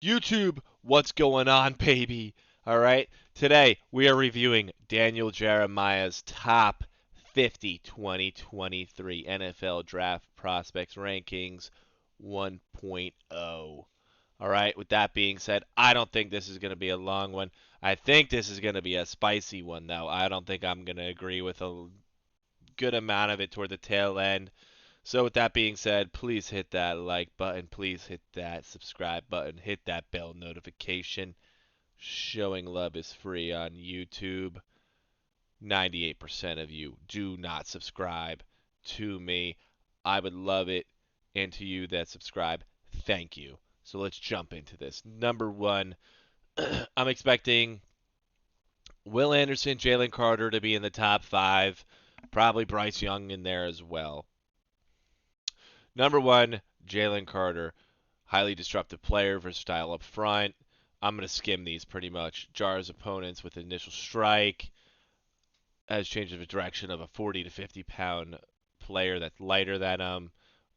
YouTube, what's going on, baby? All right, today we are reviewing Daniel Jeremiah's top 50 2023 NFL Draft Prospects Rankings 1.0. All right, with that being said, I don't think this is going to be a long one. I think this is going to be a spicy one, though. I don't think I'm going to agree with a good amount of it toward the tail end. So with that being said, please hit that like button, please hit that subscribe button, hit that bell notification. Showing love is free on YouTube. 98% of you do not subscribe to me. I would love it. And to you that subscribe, thank you. So let's jump into this. Number one, I'm expecting Will Anderson, Jalen Carter to be in the top five. Probably Bryce Young in there as well. Number one, Jalen Carter. Highly disruptive player, versatile up front. I'm going to skim these pretty much. Jars opponents with initial strike. Has changed the direction of a 40 to 50 pound player that's lighter than him.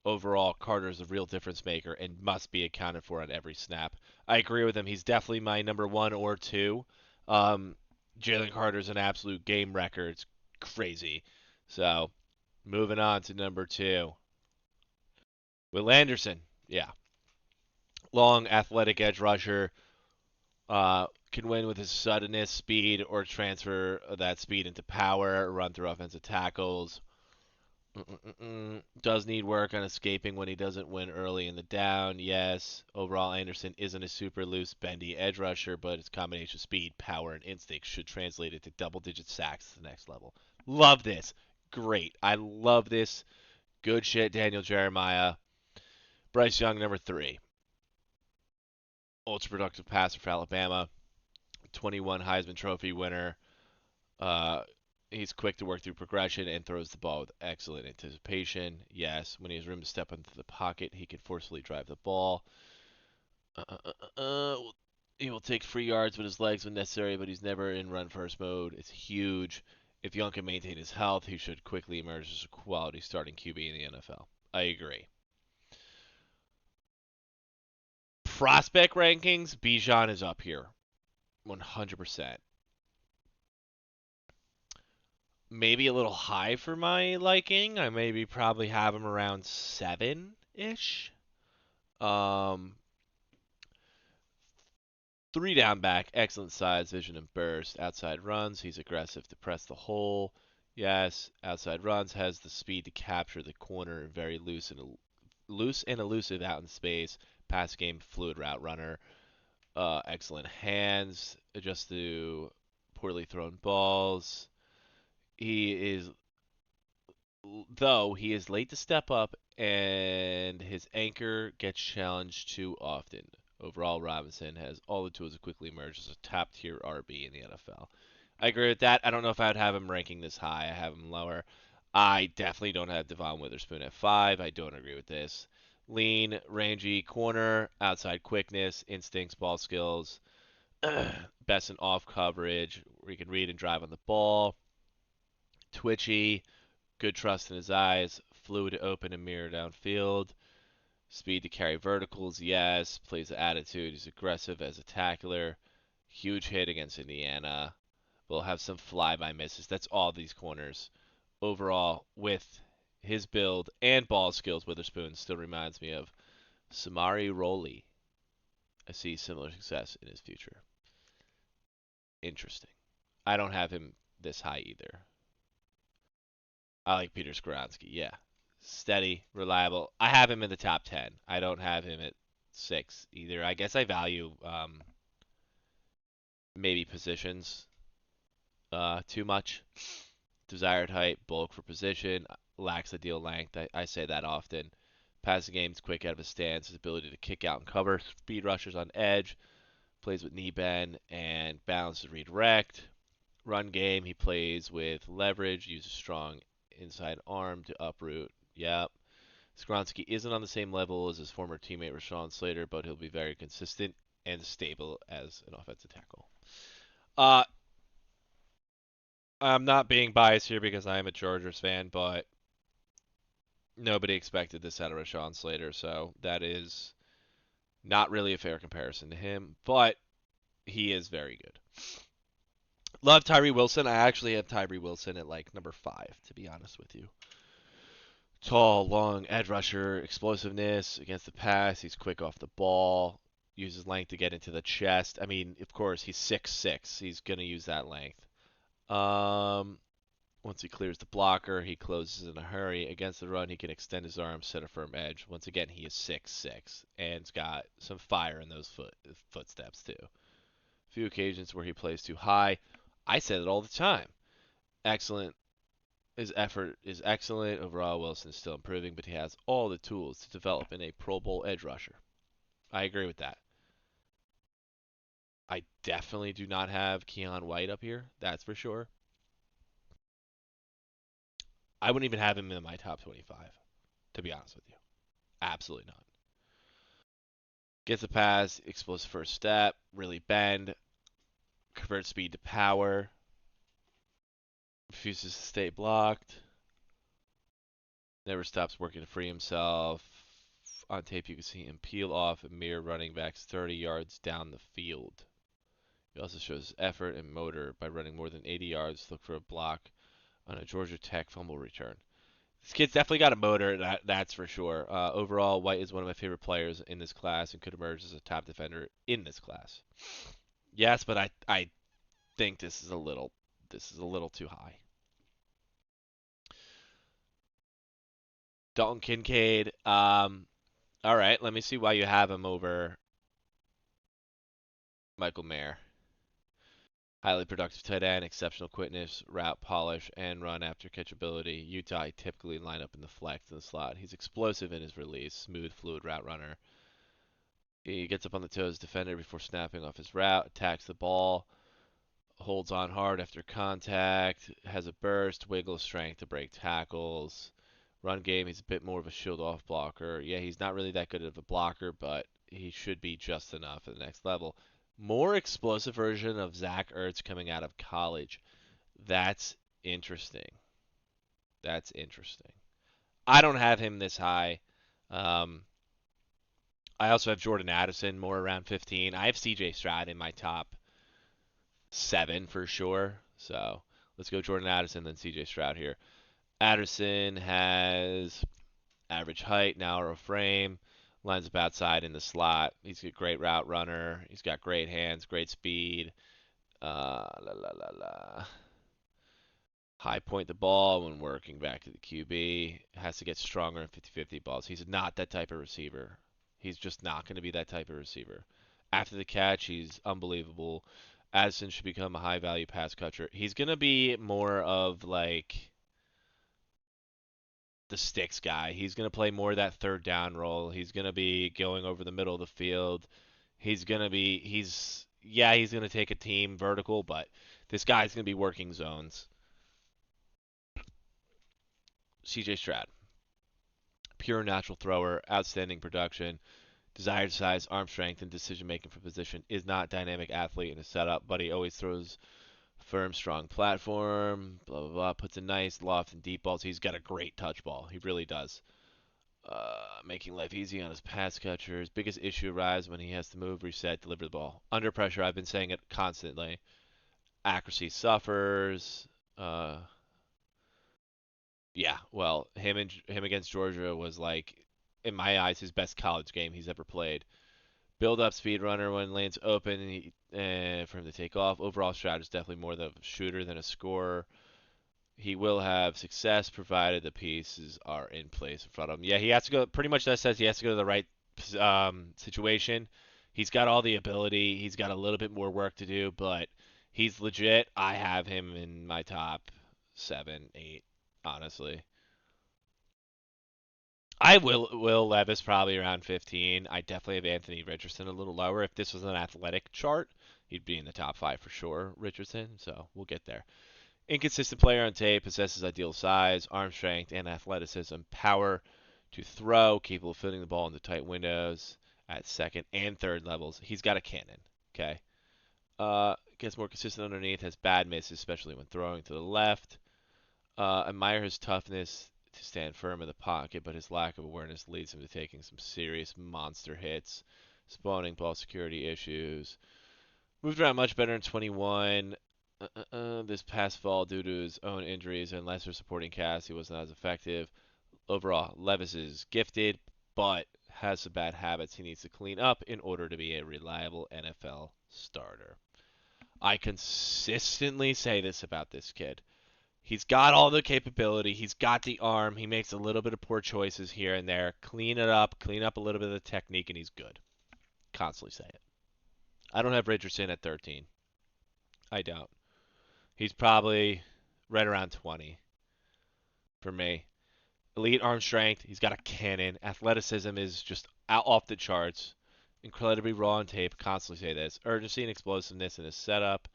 Overall, Carter is a real difference maker and must be accounted for on every snap. I agree with him. He's definitely my number one or two. Um, Jalen Carter's an absolute game record. It's crazy. So, moving on to number two. Will Anderson. Yeah. Long, athletic edge rusher. Can win with his suddenness, speed, or transfer that speed into power, run through offensive tackles. Does need work on escaping when he doesn't win early in the down. Yes. Overall, Anderson isn't a super loose, bendy edge rusher, but his combination of speed, power, and instinct should translate into double-digit sacks to the next level. Love this. Great. I love this. Good shit, Daniel Jeremiah. Bryce Young, number three. Ultra productive passer for Alabama. 21 Heisman Trophy winner. Uh, he's quick to work through progression and throws the ball with excellent anticipation. Yes, when he has room to step into the pocket, he can forcefully drive the ball. He will take free yards with his legs when necessary, but he's never in run first mode. It's huge. If Young can maintain his health, he should quickly emerge as a quality starting QB in the NFL. I agree. Prospect rankings, Bijan is up here. 100%. Maybe a little high for my liking. I maybe probably have him around 7-ish. Um, Three down back, excellent size, vision, and burst. Outside runs, he's aggressive to press the hole. Yes, outside runs has the speed to capture the corner, very loose and elusive out in space. Pass game, fluid route runner. Excellent hands, adjust to poorly thrown balls. He is though he is late to step up and his anchor gets challenged too often. Overall, Robinson has all the tools to quickly emerge as a top tier RB in the NFL. I agree with that. I don't know if I would have him ranking this high. I have him lower. I definitely don't have Devon Witherspoon at 5. I don't agree with this. Lean, rangy corner, outside quickness, instincts, ball skills, best in off coverage, where he can read and drive on the ball. Twitchy, good trust in his eyes, fluid to open and mirror downfield, speed to carry verticals, yes, plays the attitude, he's aggressive as a tackler, huge hit against Indiana, will have some flyby misses. That's all these corners. Overall, with his build and ball skills, Witherspoon still reminds me of Samari Rowley. I see similar success in his future. Interesting. I don't have him this high either. I like Peter Skoronski. Yeah. Steady, reliable. I have him in the top 10. I don't have him at 6 either. I guess I value maybe positions too much. Desired height, bulk for position, lacks ideal length. I say that often. Passing game's quick out of his stance, his ability to kick out and cover, speed rushers on edge, plays with knee bend and balance to redirect. Run game, he plays with leverage, uses strong inside arm to uproot. Yep. Skoronski isn't on the same level as his former teammate Rashawn Slater, but he'll be very consistent and stable as an offensive tackle. Uh, I'm not being biased here because I am a Chargers fan, but nobody expected this out of Rashawn Slater, so that is Not really a fair comparison to him, but he is very good. Love Tyree Wilson. I actually have Tyree Wilson at like number 5, to be honest with you. Tall, long, edge rusher, explosiveness against the pass. He's quick off the ball, uses length to get into the chest. I mean, of course, he's 6'6". He's going to use that length. Um, Once he clears the blocker, he closes in a hurry. Against the run, he can extend his arms, set a firm edge. Once again, he is 6'6", and he's got some fire in those footsteps, too. Few occasions where he plays too high. I said it all the time. Excellent. His effort is excellent. Overall, Wilson is still improving, but he has all the tools to develop in a Pro Bowl edge rusher. I agree with that. I definitely do not have Keon White up here. That's for sure. I wouldn't even have him in my top 25, to be honest with you. Absolutely not. Gets a pass, explosive first step, really bend, converts speed to power, refuses to stay blocked, never stops working to free himself. On tape, you can see him peel off a mere running backs 30 yards down the field. He also shows effort and motor by running more than 80 yards to look for a block on a Georgia Tech fumble return. This kid's definitely got a motor, that's for sure. Overall, White is one of my favorite players in this class and could emerge as a top defender in this class. Yes, but I think this is a little too high. Dalton Kincaid. All right, let me see why you have him over Michael Mayer. Highly productive tight end, exceptional quickness, route polish, and run after catch ability. Utah typically line up in the flex in the slot. He's explosive in his release, smooth, fluid route runner. He gets up on the toes defender before snapping off his route, attacks the ball, holds on hard after contact, has a burst, wiggle strength to break tackles. Run game, he's a bit more of a shield off blocker. Yeah, he's not really that good of a blocker, but he should be just enough at the next level. More explosive version of Zach Ertz coming out of college. That's interesting. That's interesting. I don't have him this high. Um, I also have Jordan Addison more around 15. I have CJ Stroud in my top 7 for sure. So let's go Jordan Addison, then CJ Stroud here. Addison has average height, narrow frame, lines up outside in the slot. He's a great route runner. He's got great hands, great speed. La la la la. High point the ball when working back to the QB. Has to get stronger in 50-50 balls. He's not that type of receiver. He's just not going to be that type of receiver. After the catch, he's unbelievable. Addison should become a high value pass catcher. He's going to be more of like the sticks guy. He's going to play more of that third down role. He's going to be going over the middle of the field. He's going to take a team vertical, but this guy's going to be working zones. CJ Stroud, pure natural thrower, outstanding production, desired size, arm strength, and decision making for position. Is not dynamic athlete in a setup, but he always throws firm, strong platform. Blah blah blah. Puts a nice loft and deep balls. He's got a great touch ball. He really does. Making life easy on his pass catchers. Biggest issue arrives when he has to move, reset, deliver the ball. Under pressure, I've been saying it constantly. Accuracy suffers. Yeah, well, him against Georgia was like, in my eyes, his best college game he's ever played. Build up speed runner when lanes open for him to take off. Overall strat is definitely more of a shooter than a scorer. He will have success provided the pieces are in place in front of him. Yeah, he has to go. Pretty much that says he has to go to the right situation. He's got all the ability. He's got a little bit more work to do, but he's legit. I have him in my top 7, 8, honestly. I will Levis probably around 15. I definitely have Anthony Richardson a little lower. If this was an athletic chart, he'd be in the top 5 for sure, Richardson. So we'll get there. Inconsistent player on tape, possesses ideal size, arm strength, and athleticism. Power to throw, capable of fitting the ball into tight windows at second and third levels. He's got a cannon. Okay. Gets more consistent underneath, has bad misses, especially when throwing to the left. Admire his toughness to stand firm in the pocket, but his lack of awareness leads him to taking some serious monster hits. spawning ball security issues. Moved around much better in 21. This past fall, due to his own injuries and lesser supporting cast, he wasn't as effective. Overall, Levis is gifted, but has some bad habits he needs to clean up in order to be a reliable NFL starter. I consistently say this about this kid. He's got all the capability. He's got the arm. He makes a little bit of poor choices here and there. Clean it up. Clean up a little bit of the technique, and he's good. Constantly say it. I don't have Richardson at 13. I don't. He's probably right around 20 for me. Elite arm strength. He's got a cannon. Athleticism is just out off the charts. Incredibly raw on tape. Constantly say this. Urgency and explosiveness in his setup.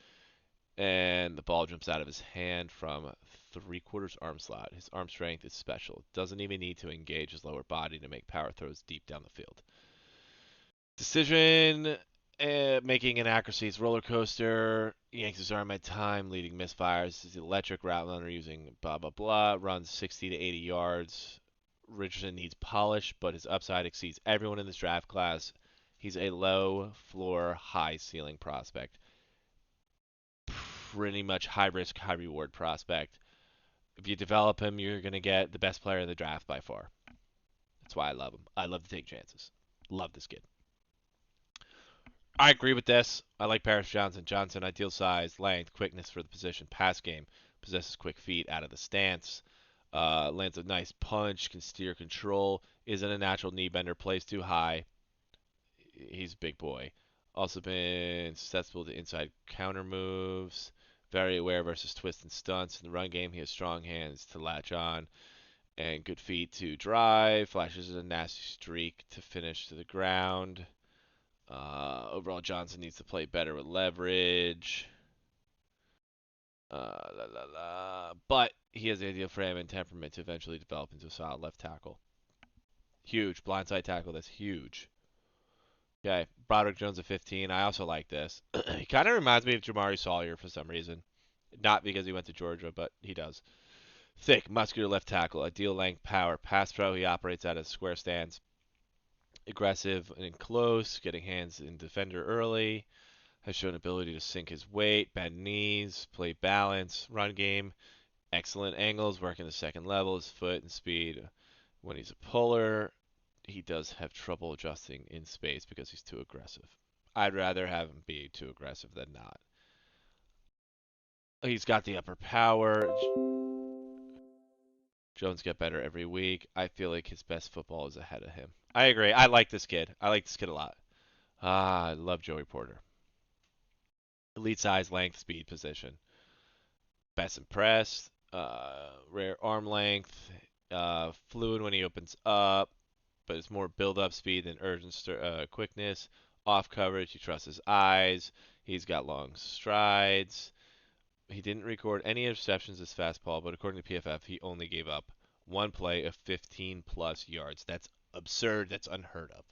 And the ball jumps out of his hand from 3/4 arm slot. His arm strength is special. Doesn't even need to engage his lower body to make power throws deep down the field. Decision making and accuracy is roller coaster. Yanks his arm at time, leading misfires. He's an electric route runner using blah blah blah. Runs 60 to 80 yards. Richardson needs polish, but his upside exceeds everyone in this draft class. He's a low floor, high ceiling prospect. Pretty much high risk, high reward prospect. If you develop him, you're going to get the best player in the draft by far. That's why I love him. I love to take chances. Love this kid. I agree with this. I like Paris Johnson. Johnson, ideal size, length, quickness for the position, pass game, possesses quick feet out of the stance, lands a nice punch, can steer control, isn't a natural knee bender, plays too high. He's a big boy. Also been susceptible to inside counter moves. Very aware versus twist and stunts. In the run game, he has strong hands to latch on and good feet to drive. Flashes a nasty streak to finish to the ground. Overall, Johnson needs to play better with leverage. But he has the ideal frame and temperament to eventually develop into a solid left tackle. Huge. Blindside tackle, that's huge. Okay, Broderick Jones at 15. I also like this. He kind of reminds me of Jamari Sawyer for some reason. Not because he went to Georgia, but he does. Thick, muscular left tackle, ideal length, power, pass pro. He operates out of square stance. Aggressive and close, getting hands in defender early. Has shown ability to sink his weight, bend knees, play balance, run game. Excellent angles, working the second level, his foot and speed. When he's a puller, he does have trouble adjusting in space because he's too aggressive. I'd rather have him be too aggressive than not. He's got the upper power. Jones get better every week. I feel like his best football is ahead of him. I agree. I like this kid. I like this kid a lot. I love Joey Porter. Elite size, length, speed, position. Best impressed. Rare arm length. Fluid when he opens up, but it's more build-up speed than urgent quickness. Off coverage, he trusts his eyes. He's got long strides. He didn't record any interceptions this fastball, but according to PFF, he only gave up one play of 15 plus yards. That's absurd. That's unheard of.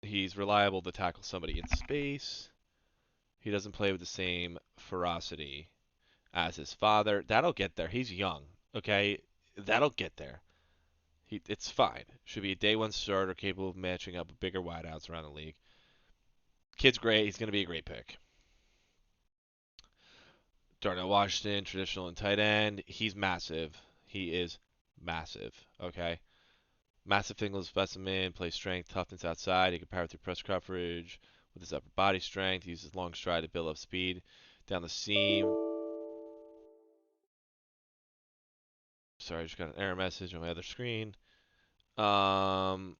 He's reliable to tackle somebody in space. He doesn't play with the same ferocity as his father. That'll get there. He's young, okay? That'll get there. It's fine. Should be a day one starter capable of matching up with bigger wideouts around the league. Kid's great. He's going to be a great pick. Darnell Washington, traditional and tight end. He's massive. He is massive, okay? Massive physical specimen, plays strength, toughness outside. He can power through press coverage with his upper body strength. He uses long stride to build up speed down the seam. Sorry, I just got an error message on my other screen. Doesn't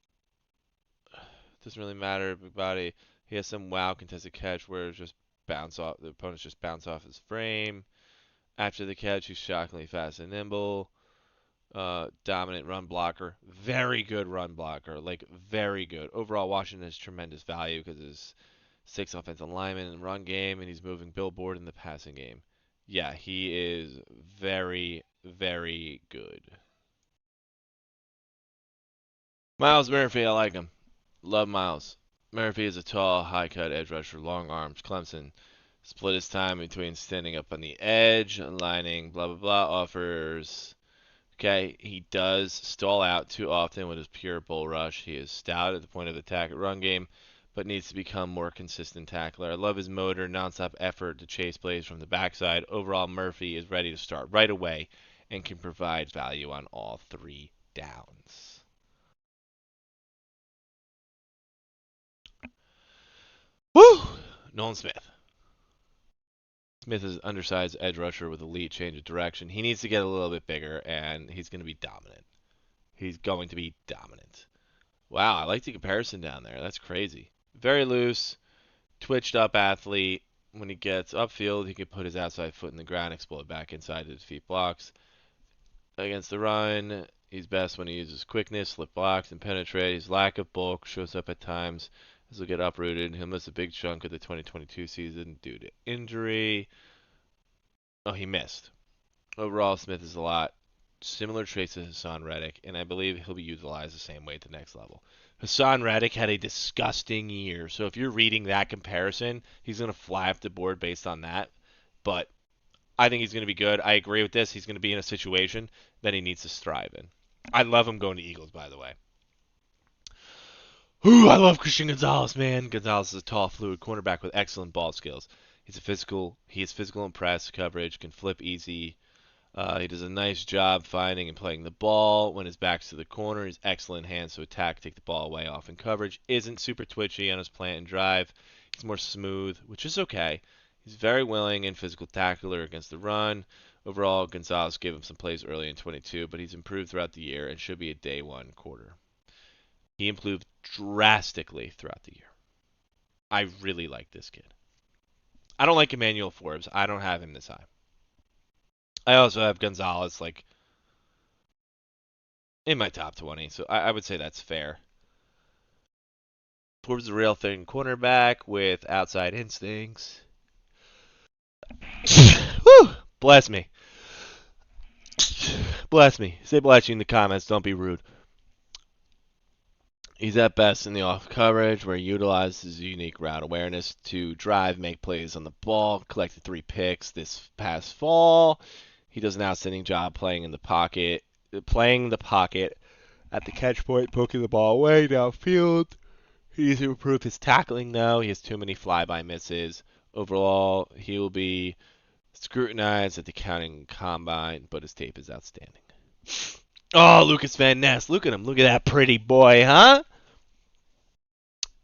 really matter. Big body. He has some wow contested catch where it's just bounce off. The opponents just bounce off his frame. After the catch, he's shockingly fast and nimble. Dominant run blocker. Very good run blocker. Like, very good. Overall, Washington has tremendous value because his 6 offensive linemen in the run game, and he's moving billboard in the passing game. Yeah, he is very, very good. Miles Murphy, I like him. Love Miles. Murphy is a tall, high-cut edge rusher, long arms. Clemson split his time between standing up on the edge, lining, blah, blah, blah. Offers Okay, he does stall out too often with his pure bull rush. He is stout at the point of attack at run game, but needs to become more consistent tackler. I love his motor, nonstop effort to chase plays from the backside. Overall, Murphy is ready to start right away and can provide value on all 3 downs. Woo! Nolan Smith. Smith is an undersized edge rusher with elite change of direction. He needs to get a little bit bigger, and he's going to be dominant. He's going to be dominant. Wow, I like the comparison down there. That's crazy. Very loose, twitched up athlete. When he gets upfield, he can put his outside foot in the ground, explode back inside to defeat blocks. Against the run, he's best when he uses quickness, slip blocks, and penetrate. His lack of bulk shows up at times as he'll get uprooted. He'll miss a big chunk of the 2022 season due to injury. Oh, he missed. Overall, Smith is a lot similar traits to Hassan Reddick, and I believe he'll be utilized the same way at the next level. Hassan Reddick had a disgusting year, so if you're reading that comparison, he's going to fly off the board based on that. But I think he's going to be good. I agree with this. He's going to be in a situation that he needs to thrive in. I love him going to Eagles, by the way. Ooh, I love Christian Gonzalez, man. Gonzalez is a tall, fluid cornerback with excellent ball skills. He is physical and press coverage, can flip easy. He does a nice job finding and playing the ball when his back's to the corner. He's excellent hands to attack, take the ball away off in coverage. Isn't super twitchy on his plant and drive. He's more smooth, which is okay. He's very willing and physical tackler against the run. Overall, Gonzalez gave him some plays early in 22, but he's improved throughout the year and should be a day one quarter. He improved drastically throughout the year. I really like this kid. I don't like Emmanuel Forbes. I don't have him this high. I also have Gonzalez like in my top 20, so I would say that's fair. Forbes is a real thing cornerback with outside instincts. Woo! Bless me. Bless me. Say bless you in the comments. Don't be rude. He's at best in the off coverage, where he utilizes his unique route awareness to drive, make plays on the ball, collected 3 picks this past fall. He does an outstanding job playing the pocket at the catch point, poking the ball away downfield. He needs to improve his tackling, though. He has too many flyby misses. Overall, he will be scrutinized at the counting combine, but his tape is outstanding. Oh, Lucas Van Ness. Look at him. Look at that pretty boy, huh?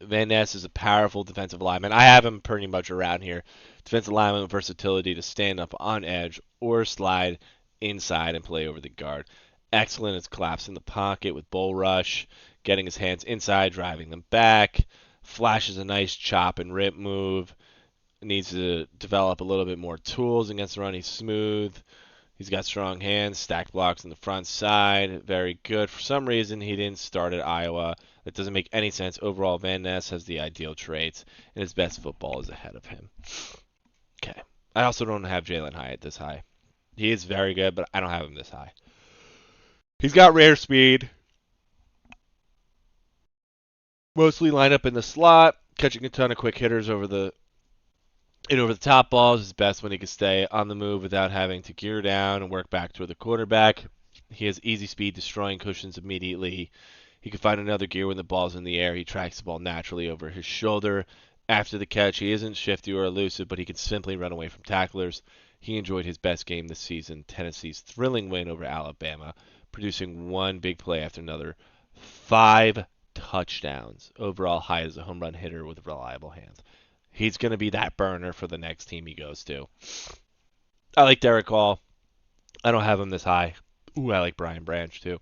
Van Ness is a powerful defensive lineman. I have him pretty much around here. Defensive lineman with versatility to stand up on edge or slide inside and play over the guard. Excellent at collapse in the pocket with bull rush, getting his hands inside, driving them back. Flashes a nice chop and rip move. Needs to develop a little bit more tools against the run. He's smooth. He's got strong hands, stacked blocks on the front side. Very good. For some reason, he didn't start at Iowa. That doesn't make any sense. Overall, Van Ness has the ideal traits, and his best football is ahead of him. Okay. I also don't have Jalen Hyatt this high. He is very good, but I don't have him this high. He's got rare speed. Mostly lined up in the slot, catching a ton of quick hitters over the top balls is best when he can stay on the move without having to gear down and work back toward the quarterback. He has easy speed, destroying cushions immediately. He can find another gear when the ball's in the air. He tracks the ball naturally over his shoulder. After the catch, he isn't shifty or elusive, but he can simply run away from tacklers. He enjoyed his best game this season, Tennessee's thrilling win over Alabama, producing one big play after another. 5 touchdowns. Overall high as a home run hitter with reliable hands. He's going to be that burner for the next team he goes to. I like Derek Hall. I don't have him this high. Ooh, I like Brian Branch too.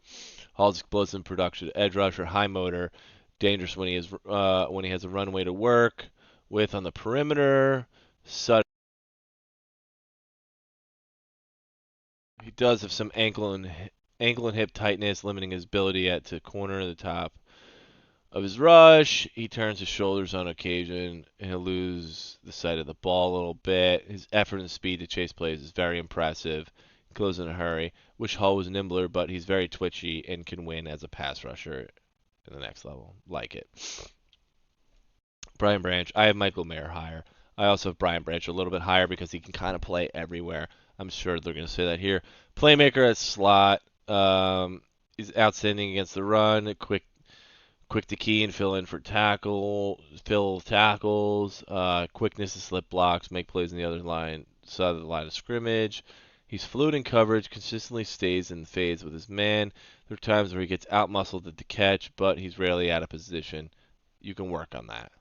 Hall's explosive production, edge rusher, high motor, dangerous when he has a runway to work with on the perimeter. He does have some ankle and hip tightness, limiting his ability to corner the top of his rush. He turns his shoulders on occasion, and he'll lose the sight of the ball a little bit. His effort and speed to chase plays is very impressive. He goes in a hurry. Wish Hall was nimbler, but he's very twitchy and can win as a pass rusher in the next level. Like it. Brian Branch. I have Michael Mayer higher. I also have Brian Branch a little bit higher because he can kind of play everywhere. I'm sure they're going to say that here. Playmaker at slot. He's outstanding against the run, quick to key and fill tackles, quickness to slip blocks, make plays in the other side of the line of scrimmage. He's fluid in coverage, consistently stays in phase with his man. There are times where he gets outmuscled at the catch, but he's rarely out of position. You can work on that.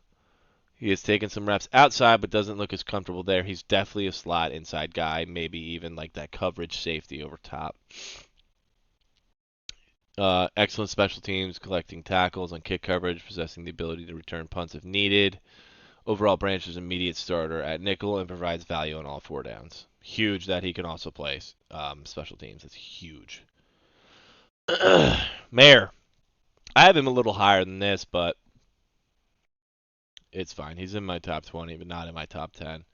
He has taken some reps outside, but doesn't look as comfortable there. He's definitely a slot inside guy, maybe even like that coverage safety over top. Excellent special teams, collecting tackles on kick coverage, possessing the ability to return punts if needed. Overall, Branch is an immediate starter at nickel and provides value on all four downs. Huge that he can also play special teams. That's huge. Mayer. I have him a little higher than this, but it's fine. He's in my top 20, but not in my top 10.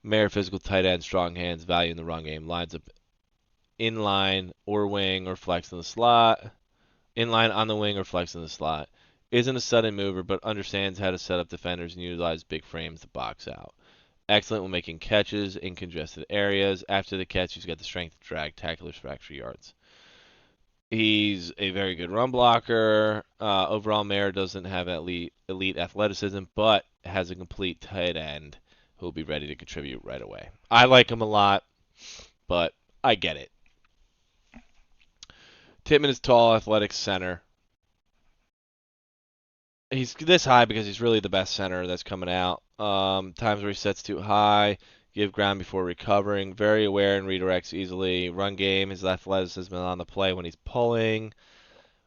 Mayer, physical tight end, strong hands, value in the run game. Lines up in line or wing or flex in the slot. In line on the wing or flex in the slot. Isn't a sudden mover, but understands how to set up defenders and utilize big frames to box out. Excellent when making catches in congested areas. After the catch, he's got the strength to drag tacklers for extra yards. He's a very good run blocker. Overall, Mayer doesn't have elite athleticism, but has a complete tight end who will be ready to contribute right away. I like him a lot, but I get it. Tippmann is tall, athletic center. He's this high because he's really the best center that's coming out. Times where he sets too high, give ground before recovering, very aware and redirects easily. Run game, his athleticism on the play when he's pulling.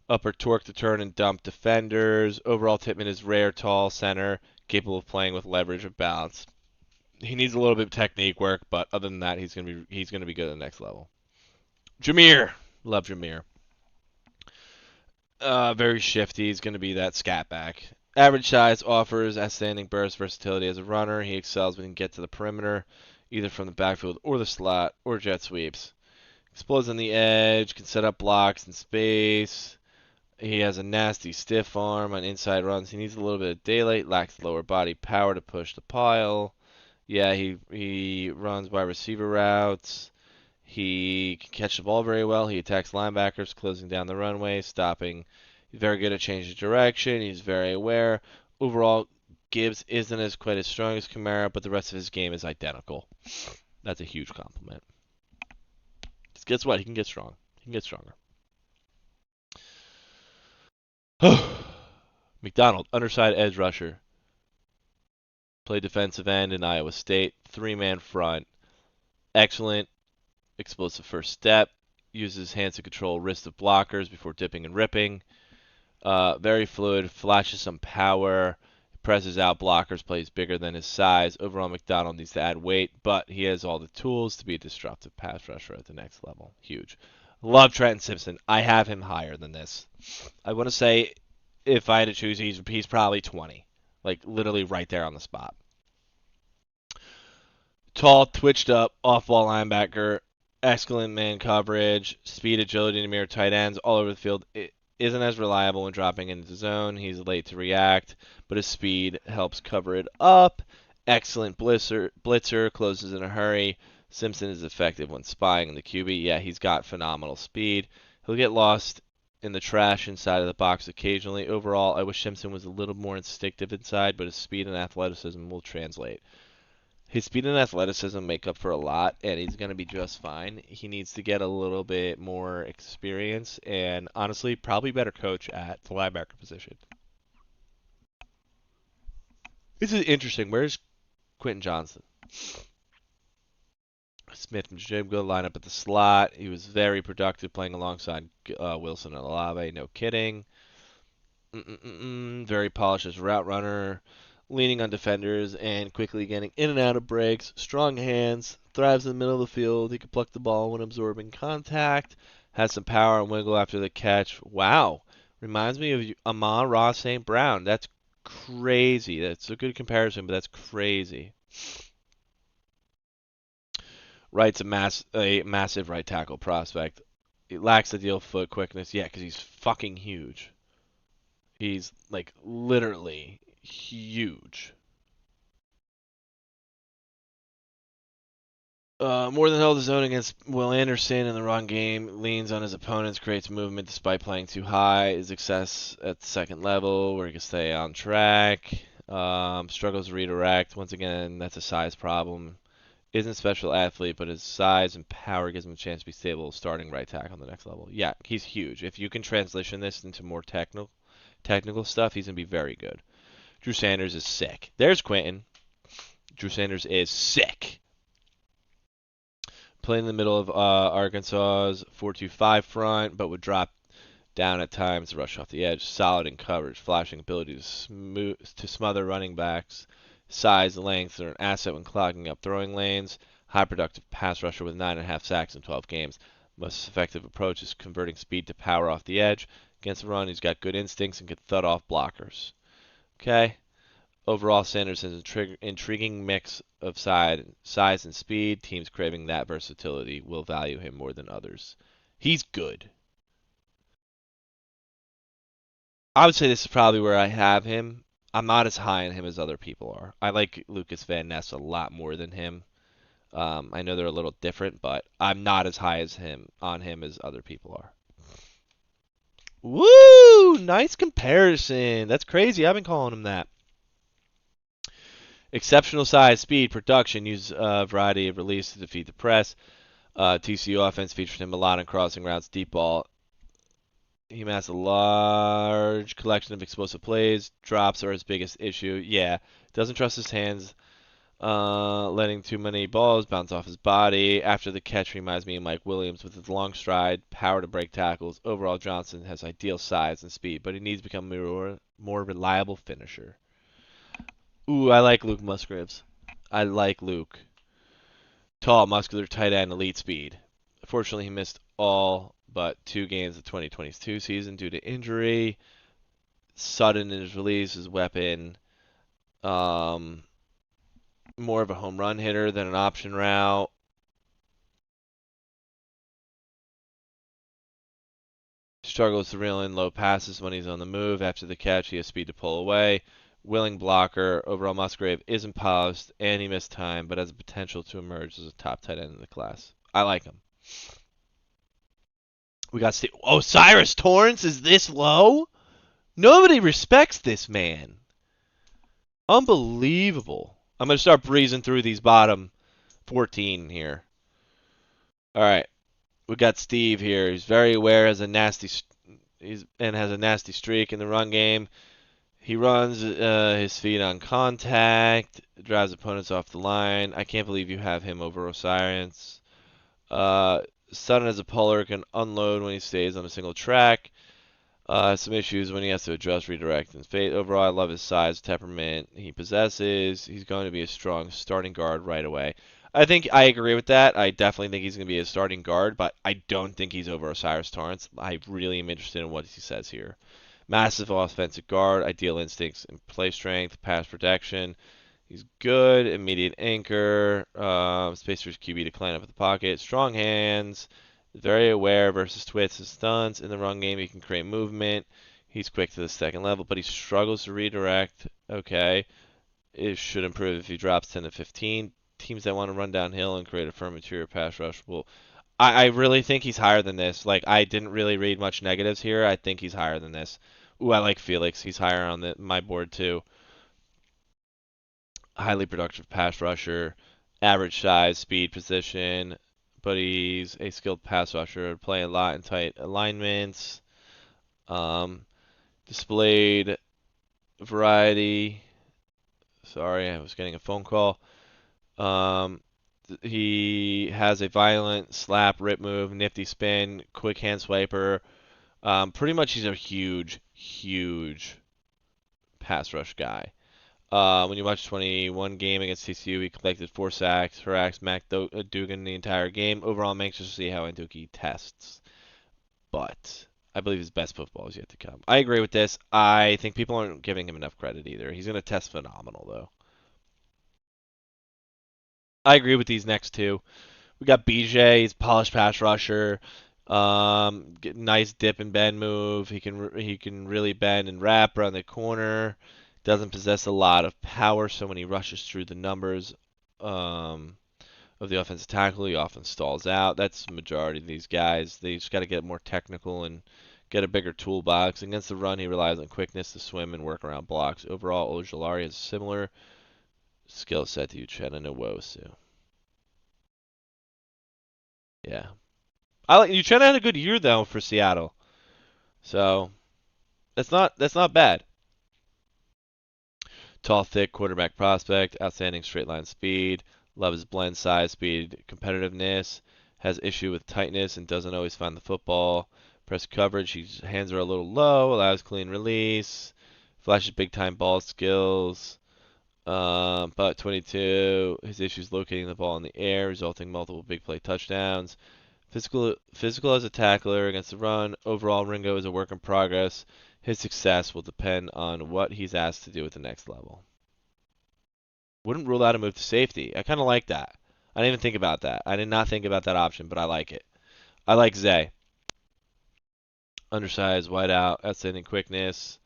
Upper torque to turn and dump defenders. Overall, Tippmann is rare, tall center, capable of playing with leverage of balance. He needs a little bit of technique work, but other than that, he's gonna be good at the next level. Jameer, love Jameer. Very shifty. He's going to be that scat back. Average size, offers outstanding burst versatility as a runner. He excels when he can get to the perimeter, either from the backfield or the slot or jet sweeps. Explodes on the edge, can set up blocks in space. He has a nasty stiff arm on inside runs. He needs a little bit of daylight, lacks lower body power to push the pile. Yeah, he runs wide receiver routes. He can catch the ball very well. He attacks linebackers, closing down the runway, stopping. He's very good at changing direction. He's very aware. Overall, Gibbs isn't as quite as strong as Kamara, but the rest of his game is identical. That's a huge compliment. Just guess what? He can get strong. He can get stronger. McDonald, underside edge rusher. Played defensive end in Iowa State. Three-man front. Excellent explosive first step. Uses hands to control wrist of blockers before dipping and ripping. Very fluid. Flashes some power. Presses out blockers. Plays bigger than his size. Overall, McDonald needs to add weight, but he has all the tools to be a disruptive pass rusher at the next level. Huge. Love Trenton Simpson. I have him higher than this. I want to say, if I had to choose, he's probably 20. Like, literally right there on the spot. Tall, twitched up, off-ball linebacker, excellent man coverage, speed, agility, and mere tight ends all over the field. It isn't as reliable when dropping into the zone. He's late to react, but his speed helps cover it up. Excellent blitzer, closes in a hurry. Simpson is effective when spying in the QB. Yeah, he's got phenomenal speed. He'll get lost in the trash inside of the box occasionally. Overall, I wish Simpson was a little more instinctive inside, but his speed and athleticism will translate. His speed and athleticism make up for a lot, and he's going to be just fine. He needs to get a little bit more experience and, honestly, probably better coach at the linebacker position. This is interesting. Where's Quentin Johnson? Smith and Jim line up at the slot. He was very productive playing alongside Wilson and Olave. No kidding. Very polished as a route runner, leaning on defenders and quickly getting in and out of breaks. Strong hands, thrives in the middle of the field. He can pluck the ball when absorbing contact. Has some power and wiggle after the catch. Wow. Reminds me of Amon-Ra St. Brown. That's crazy. That's a good comparison, but that's crazy. Wright's a massive right tackle prospect. He lacks the deal foot quickness. Yeah, because he's fucking huge. He's like literally huge. More than held his own against Will Anderson in the run game. Leans on his opponents, creates movement despite playing too high. His success at the second level, where he can stay on track. Struggles to redirect. Once again, that's a size problem. Isn't a special athlete, but his size and power gives him a chance to be stable starting right tackle on the next level. Yeah, he's huge. If you can transition this into more technical stuff, he's gonna be very good. Drew Sanders is sick. There's Quentin. Drew Sanders is sick. Played in the middle of Arkansas's 4-2-5 front, but would drop down at times to rush off the edge. Solid in coverage, flashing ability to smother running backs. Size and length are an asset when clogging up throwing lanes. High productive pass rusher with 9.5 sacks in 12 games. Most effective approach is converting speed to power off the edge. Against the run, he's got good instincts and can thud off blockers. Okay. Overall, Sanders has an intriguing mix of size and speed. Teams craving that versatility will value him more than others. He's good. I would say this is probably where I have him. I'm not as high on him as other people are. I like Lucas Van Ness a lot more than him. I know they're a little different, but I'm not as high as him on him as other people are. Woo! Nice comparison. That's crazy. I've been calling him that. Exceptional size, speed, production, use a variety of release to defeat the press. TCU offense featured him a lot on crossing routes, deep ball. He amassed a large collection of explosive plays. Drops are his biggest issue. Yeah, doesn't trust his hands. Letting too many balls bounce off his body. After the catch, reminds me of Mike Williams with his long stride, power to break tackles. Overall, Johnson has ideal size and speed, but he needs to become a more reliable finisher. Ooh, I like Luke Musgraves. I like Luke. Tall, muscular, tight end, elite speed. Fortunately, he missed all but 2 games of the 2022 season due to injury. Sudden in his release, his weapon. Um, More of a home run hitter than an option route. Struggles to reel in low passes when he's on the move. After the catch, he has speed to pull away. Willing blocker. Overall, Musgrave isn't polished and he missed time, but has the potential to emerge as a top tight end in the class. I like him. We got Steve. Oh, Cyrus Torrance is this low? Nobody respects this man. Unbelievable. I'm going to start breezing through these bottom 14 here. All right. We got Steve here. He's very aware, has a nasty streak in the run game. He runs his feet on contact, drives opponents off the line. I can't believe you have him over Osiris. Sutton as a puller can unload when he stays on a single track. Some issues when he has to adjust, redirect, and fade. Overall, I love his size, temperament he possesses. He's going to be a strong starting guard right away. I think I agree with that. I definitely think he's going to be a starting guard, but I don't think he's over Osiris Torrance. I really am interested in what he says here. Massive offensive guard, ideal instincts and play strength, pass protection. He's good, immediate anchor, space for his QB to climb up at the pocket, strong hands, very aware versus twits and stunts. In the run game, he can create movement. He's quick to the second level, but he struggles to redirect. Okay. It should improve if he drops 10 to 15. Teams that want to run downhill and create a firm interior pass rush will. I really think he's higher than this. Like, I didn't really read much negatives here. I think he's higher than this. Ooh, I like Felix. He's higher on my board, too. Highly productive pass rusher, average size, speed, position, but he's a skilled pass rusher, play a lot in tight alignments, um, displayed variety. Sorry, I was getting a phone call. Um, he has a violent slap, rip move, nifty spin, quick hand swiper. Pretty much he's a huge, huge pass rush guy. When you watch 21 game against TCU, he collected 4 sacks, harassed Mac Dugan the entire game. Overall, I'm anxious to see how Nduki tests, but I believe his best football is yet to come. I agree with this. I think people aren't giving him enough credit either. He's going to test phenomenal, though. I agree with these next two. We got BJ, he's a polished pass rusher. Nice dip and bend move. He can really bend and wrap around the corner. Doesn't possess a lot of power, so when he rushes through the numbers, um, of the offensive tackle. He often stalls out. That's the majority of these guys. They just got to get more technical and get a bigger toolbox. Against the run, he relies on quickness to swim and work around blocks. Overall, Ojulari has a similar skill set to Uchenna Nwosu. Yeah. I like Uchenna had a good year though for Seattle. So that's not bad. Tall, thick quarterback prospect, outstanding straight line speed, loves his blend size, speed, competitiveness, has issue with tightness and doesn't always find the football. Press coverage, his hands are a little low, allows clean release, flashes big time ball skills. But 22, his issues locating the ball in the air, resulting in multiple big play touchdowns. Physical as a tackler against the run. Overall, Ringo is a work in progress. His success will depend on what he's asked to do at the next level. Wouldn't rule out a move to safety. I kind of like that. I didn't even think about that. I did not think about that option, but I like it. I like Zay. Undersized, wide out, outstanding quickness,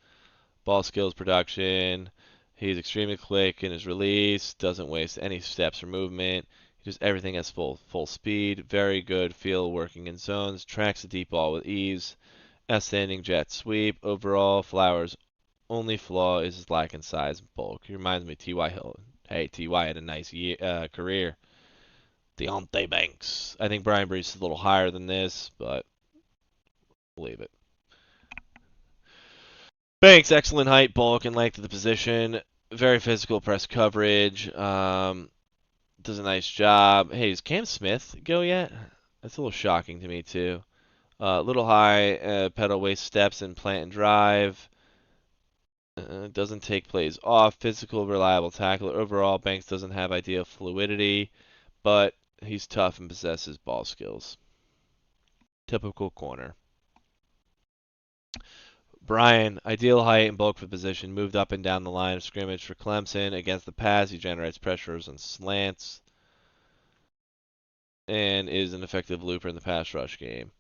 ball skills production. He's extremely quick in his release, doesn't waste any steps or movement. He does everything at full speed. Very good feel working in zones. Tracks the deep ball with ease. Outstanding jet sweep. Overall, Flowers' only flaw is his lack in size and bulk. He reminds me of T.Y. Hilton. Hey, T.Y. had a nice career. Deontay Banks. I think Brian Brees is a little higher than this, but believe it. Banks, excellent height, bulk, and length of the position. Very physical press coverage. Does a nice job. Hey, does Cam Smith go yet? That's a little shocking to me, too. Little high, pedal waist steps and plant and drive. Doesn't take plays off. Physical, reliable tackler. Overall, Banks doesn't have ideal fluidity, but he's tough and possesses ball skills. Typical corner. Brian, ideal height and bulk for position, moved up and down the line of scrimmage for Clemson. Against the pass, he generates pressures and slants and is an effective looper in the pass rush game.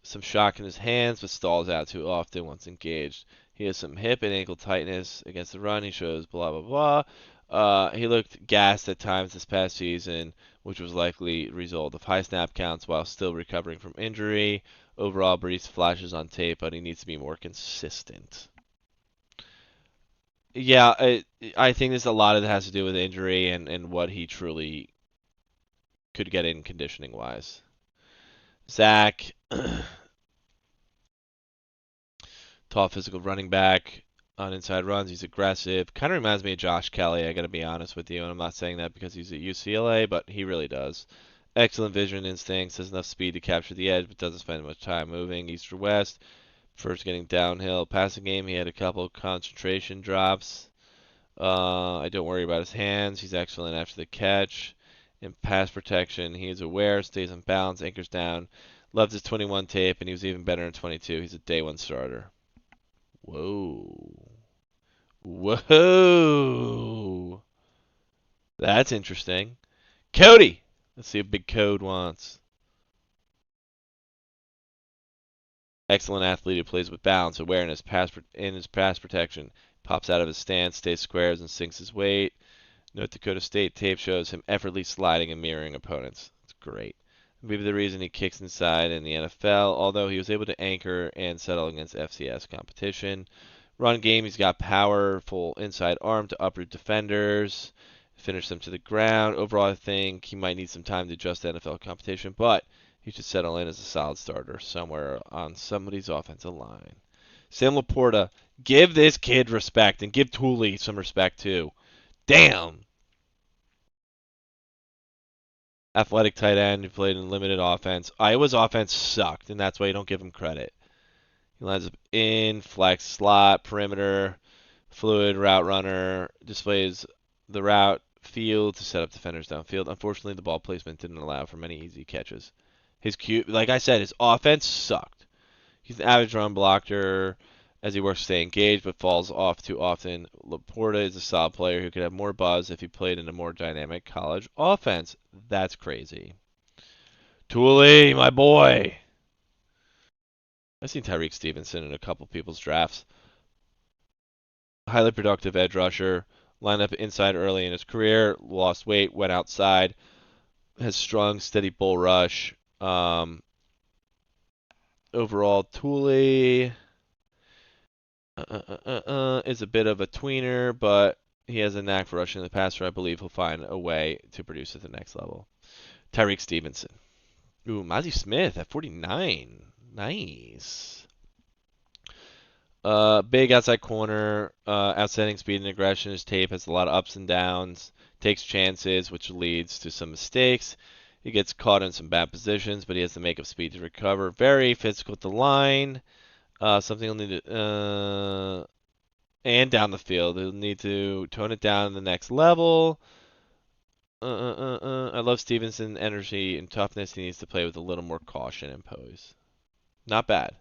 Some shock in his hands, but stalls out too often once engaged. He has some hip and ankle tightness against the run. He shows blah, blah, blah. He looked gassed at times this past season, which was likely a result of high snap counts while still recovering from injury. Overall, Brees flashes on tape, but he needs to be more consistent. Yeah, I think there's a lot of it has to do with injury and what he truly could get in conditioning wise. Zach, tall physical running back on inside runs. He's aggressive. Kind of reminds me of Josh Kelly, I got to be honest with you. And I'm not saying that because he's at UCLA, but he really does. Excellent vision instincts, has enough speed to capture the edge, but doesn't spend much time moving east or west. First getting downhill. Passing game, he had a couple concentration drops. I don't worry about his hands. He's excellent after the catch. In pass protection, he is aware, stays on balance, anchors down. Loved his 21 tape, and he was even better in 22. He's a day one starter. Whoa. Whoa. That's interesting. Cody. Let's see what Big Code wants. Excellent athlete who plays with balance, awareness, in his pass protection. Pops out of his stance, stays squares, and sinks his weight. North Dakota State tape shows him effortlessly sliding and mirroring opponents. It's great. Maybe the reason he kicks inside in the NFL, although he was able to anchor and settle against FCS competition. Run game, he's got powerful inside arm to uproot defenders, finish them to the ground. Overall, I think he might need some time to adjust to NFL competition, but he should settle in as a solid starter somewhere on somebody's offensive line. Sam Laporta, give this kid respect and give Tooley some respect too. Damn! Athletic tight end who played in limited offense. Iowa's offense sucked, and that's why you don't give him credit. He lines up in, flex, slot, perimeter, fluid, route runner, displays the route field to set up defenders downfield. Unfortunately, the ball placement didn't allow for many easy catches. Like I said, his offense sucked. He's an average run blocker as he works to stay engaged, but falls off too often. Laporta is a solid player who could have more buzz if he played in a more dynamic college offense. That's crazy. Tooley, my boy. I've seen Tyreek Stevenson in a couple people's drafts. Highly productive edge rusher. Lined up inside early in his career. Lost weight, went outside. Has strong, steady bull rush. Overall, Thule is a bit of a tweener, but he has a knack for rushing the passer. I believe he'll find a way to produce at the next level. Tyreek Stevenson. Ooh, Mozzie Smith at 49. Nice. Big outside corner, outstanding speed and aggression. His tape has a lot of ups and downs. Takes chances, which leads to some mistakes. He gets caught in some bad positions, but he has the makeup speed to recover. Very physical at the line. Something he'll need to, and down the field. He'll need to tone it down to the next level. I love Stevenson energy and toughness. He needs to play with a little more caution and pose. Not bad.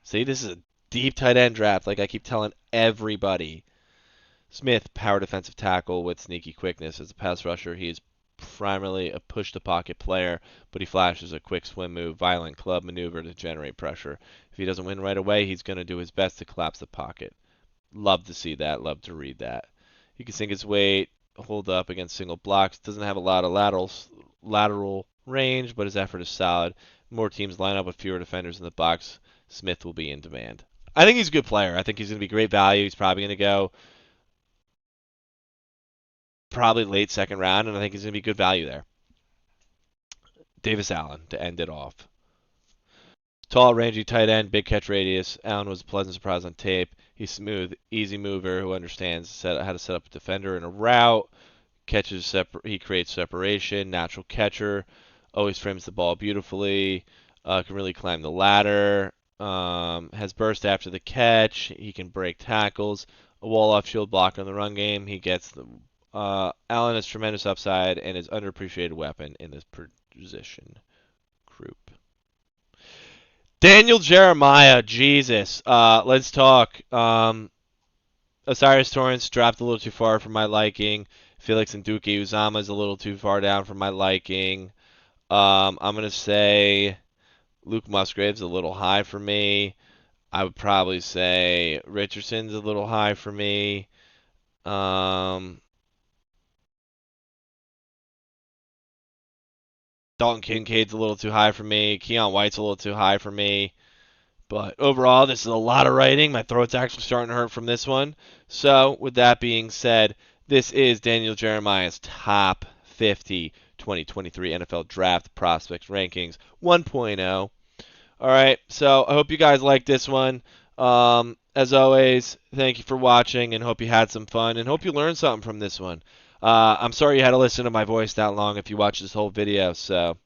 See, this is a deep tight end draft, like I keep telling everybody. Smith, power defensive tackle with sneaky quickness. As a pass rusher, he is primarily a push-to-pocket player, but he flashes a quick swim move, violent club maneuver to generate pressure. If he doesn't win right away, he's going to do his best to collapse the pocket. Love to see that. Love to read that. He can sink his weight, hold up against single blocks. Doesn't have a lot of lateral range, but his effort is solid. More teams line up with fewer defenders in the box. Smith will be in demand. I think he's a good player. I think he's going to be great value. He's probably going to go probably late second round, and I think he's going to be good value there. Davis Allen to end it off. Tall, rangy tight end, big catch radius. Allen was a pleasant surprise on tape. He's smooth, easy mover who understands how to set up a defender in a route. He creates separation. Natural catcher. Always frames the ball beautifully. Can really climb the ladder. Has burst after the catch. He can break tackles. A wall off shield block on the run game. He gets the Allen has tremendous upside and is underappreciated weapon in this position group. Daniel Jeremiah, Jesus. Let's talk. Osiris Torrance dropped a little too far for my liking. Felix and Duque Uzama is a little too far down for my liking. I'm going to say Luke Musgrave's a little high for me. I would probably say Richardson's a little high for me. Dalton Kincaid's a little too high for me. Keon White's a little too high for me. But overall, this is a lot of writing. My throat's actually starting to hurt from this one. So, with that being said, this is Daniel Jeremiah's top 50 2023 NFL Draft Prospects Rankings 1.0. All right, so I hope you guys like this one. As always, thank you for watching and hope you had some fun and hope you learned something from this one. I'm sorry you had to listen to my voice that long if you watched this whole video, so